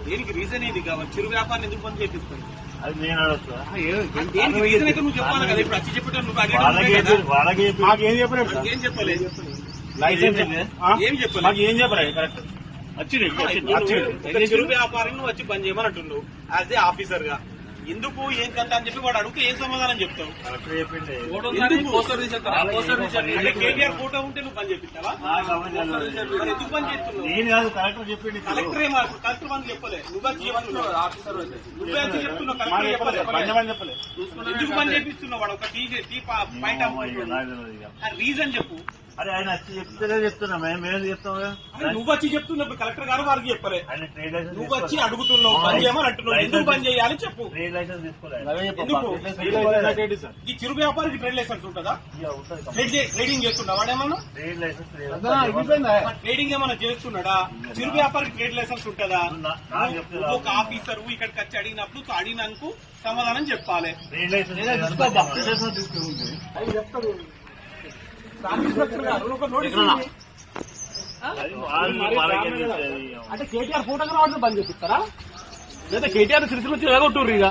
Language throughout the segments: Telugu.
దేనికి రీజన్ ఏంది కావాలి? చిరు వ్యాపారం ఎందుకు బంద్ చేపిస్తాను? అది నేను అడగచ్చు. రీజన్ అయితే నువ్వు చెప్పాలి కదా. ఇప్పుడు వచ్చి చెప్పేటప్పుడు మాకేం చెప్పలేదు. ఏం చెప్పలేదు. లైసెన్స్ ఏం చెప్పలేదు. మాకు ఏం చెప్పలేదు. కరెక్ట్ వచ్చింది. చిరు వ్యాపారం నువ్వు వచ్చి బంద్ చేయమని అంటున్నావు యాజ్ ఏ ఆఫీసర్ గా. ఎందుకు ఏం కథ అని చెప్పి వాడు అడిగితే ఏం సమాధానం చెప్తావు? కేటీఆర్ ఫోటో ఉంటే నువ్వు బంద్ చేపిస్తావా? ఎందుకు బంద్ చేస్తున్నావు? నేను కాదు, కలెక్టర్ చెప్పింది. కలెక్టర్ కలెక్టర్ బంద్ చెప్పలేదు. నువ్వే వచ్చి చెప్తున్నావు. కలెక్టర్ చెప్పలేదు. ఎందుకు బంద్ చేపిస్తున్నావు? వాడు ఒక టీ పాయింట్ రీజన్ చెప్పు. అరే ఆయన వచ్చి చెప్తే చెప్తున్నా. మేము చెప్తాం. నువ్వు వచ్చి చెప్తున్నావు. కలెక్టర్ గారు వారికి చెప్పలే. నువ్వు వచ్చి అడుగుతున్నావు బంద్ చేయమని అంటున్నావు. ఎందుకు బంద్ చేయాలి చెప్పు. ట్రేడ్ లైసెన్స్ తీసుకోలేదు. ఈ చిరు వ్యాపారికి ట్రేడ్ లైసెన్స్ ఉంటుందా? ట్రేడింగ్ చేస్తున్నా వాడేమన్నా? ట్రేడ్ లైసెన్స్ ట్రేడింగ్ ఏమన్నా చేస్తున్నాడా? చిరు వ్యాపారికి ట్రేడ్ లైసెన్స్ ఉంటుందా? ఒక ఆఫీసర్ ఇక్కడికి వచ్చి అడిగినప్పుడు అడిగినందుకు సమాధానం చెప్పాలి. ట్రేడ్ లైసెన్స్ చెప్తాడు. అంటే కేటీఆర్ ఫోటో రావడం బంద్ చేపిస్తారా? లేదా కేటీఆర్ సిరిసిల్ల వచ్చి ఎగొట్టుర్రు ఇక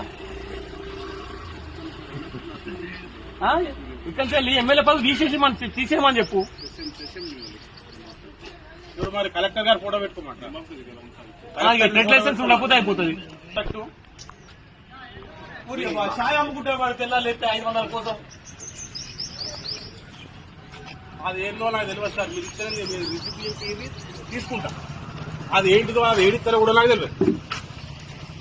ఇక్కడ ఎమ్మెల్యే పదవి తీసేయమని చెప్పు. ఇప్పుడు మరి కలెక్టర్ గారు ఫోటో పెట్టుకోమంటారు. ట్రేడ్ లైసెన్స్ ఉండకపోతే అయిపోతుంది. ఛాయ్ అమ్ముకుంటే వాడు తెల్లాలేస్తే 500 కోసం. అది ఏంటో నాకు తెలియదు సార్. మీరు ఇచ్చిన రిసిప్ట్ తీసుకుంటా. అది ఏంటిదో అది ఏడిస్తారో కూడా నాకు తెలియదు.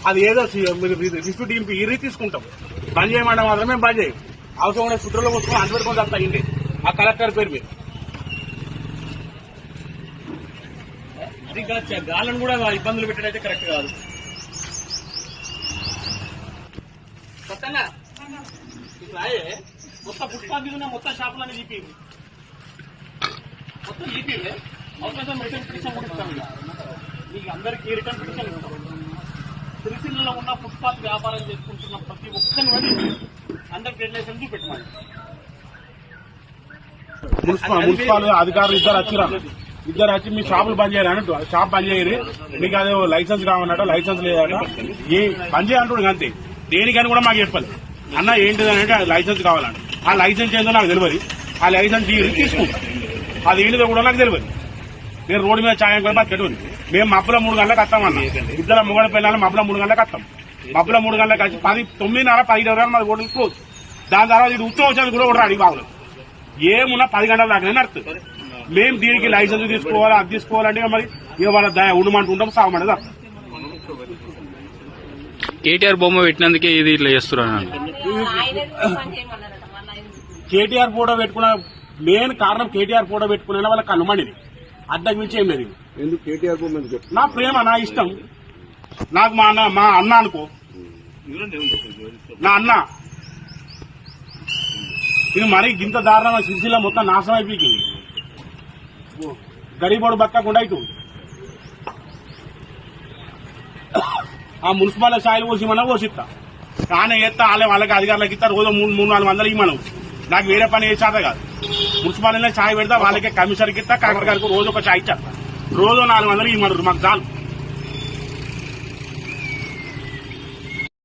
అది ఏదో మీరు రిసిప్ట్ ఇరి తీసుకుంటాం. బంద్ చేయమంటే మాత్రమే బంద్ చేయం. అవసరం ఉండే ఫుట్రోలో పోసుకొని అంటు పెట్టుకొని తప్ప అయ్యింది ఆ కలెక్టర్ పేరు మీద. ఇంకా గాలను కూడా ఇబ్బందులు పెట్టడైతే కరెక్ట్ కాదు. కొత్తగా ఇప్పుడు మొత్తం ఫుట్పాత్ మీద మొత్తం షాపులన్నీ జీపీ మొత్తం జీపీవే. అవసరం రిటర్న్ పిటిషన్ కూడా ఇస్తాం. మీకు అందరికీ రిటర్న్ పిటిషన్ ఇస్తాం. సిరిసిల్లలో ఉన్న ఫుట్పాత్ వ్యాపారం చేసుకుంటున్న ప్రతి ఒక్కరిని బట్టి అందరికి ట్రేడ్ లైసెన్స్ పెట్టమని మున్సిపల్ అధికారులు ఇద్దరు వచ్చి మీ షాపులు బంద్ చేయాలి అన్నట్టు. షాప్ బంద్ చేయరు, మీకు అదే లైసెన్స్ కావన్నట్టు. లైసెన్స్ లేదట. ఏ బంద్ చేయాలంటాడు అంతే. దేనికని కూడా మాకు చెప్పాలి. అన్న ఏంటిదంటే లైసెన్స్ కావాలంట. ఆ లైసెన్స్ ఏందో నాకు తెలియదు. ఆ లైసెన్స్ తీసుకుంటా. అది ఏంటిదో కూడా నాకు తెలియదు. నేను రోడ్డు మీద ఛాయం కూడా బతికెట్టు. మేము మబ్బుల 3 గంటలకు వస్తామన్నా. ఇద్దరు మొగడ పిల్లలు మబ్బుల 3 గంటలకు వస్తాం. మబ్బుల 3 గంటలకు వచ్చి 9:30, 10 మాది ఓట్లు క్లోజ్. దాని తర్వాత ఇది ఉత్సవం కూడా కూడా అడిగి బాగుంది. ఏమున్నా 10 గంటల దాకా నడుస్తుంది. మేము దీనికి లైసెన్స్ తీసుకోవాలి, అది తీసుకోవాలంటే మరి ఇవాళ ఉండమంటూ ఉంటాం, సాగమంటే తప్ప. కేటీఆర్ బొమ్మ పెట్టినందుకే ఇది ఇట్లా చేస్తున్నారు. కేటీఆర్ ఫోటో పెట్టుకున్న మెయిన్ కారణం కేటీఆర్ ఫోటో పెట్టుకునే వాళ్ళ కళ్ళు మండిని. అడ్డకు మించి ఏం లేదు. ఎందుకు కేటీఆర్ బొమ్మ? నా ప్రేమ, నా ఇష్టం. నాకు మా అన్న అనుకో, నా అన్న. ఇది మరి ఇంత దారుణంగా సిరిసిల్ల మొత్తం నాశనం అయిపోయింది. గరీబోడు బతకకుండా అవుతుంది. ఆ మున్సిపల్ ఛాయలు పోసిమన్నా పోసిస్తా. కానీ ఎత్తా వాళ్ళకి అధికారులకు ఇస్తా. రోజు 300-400 ఇవ్వను. నాకు వేరే పని ఏ చేత కాదు. మున్సిపాలిటీలో ఛాయ్ పెడతా. వాళ్ళకే కమిషనర్కి ఇస్తా. కలెక్టర్ గారికి రోజు ఒక ఛాయ్ ఇచ్చేస్తా. రోజు 400 ఇవ్వమన్నారు. మాకు చాలు.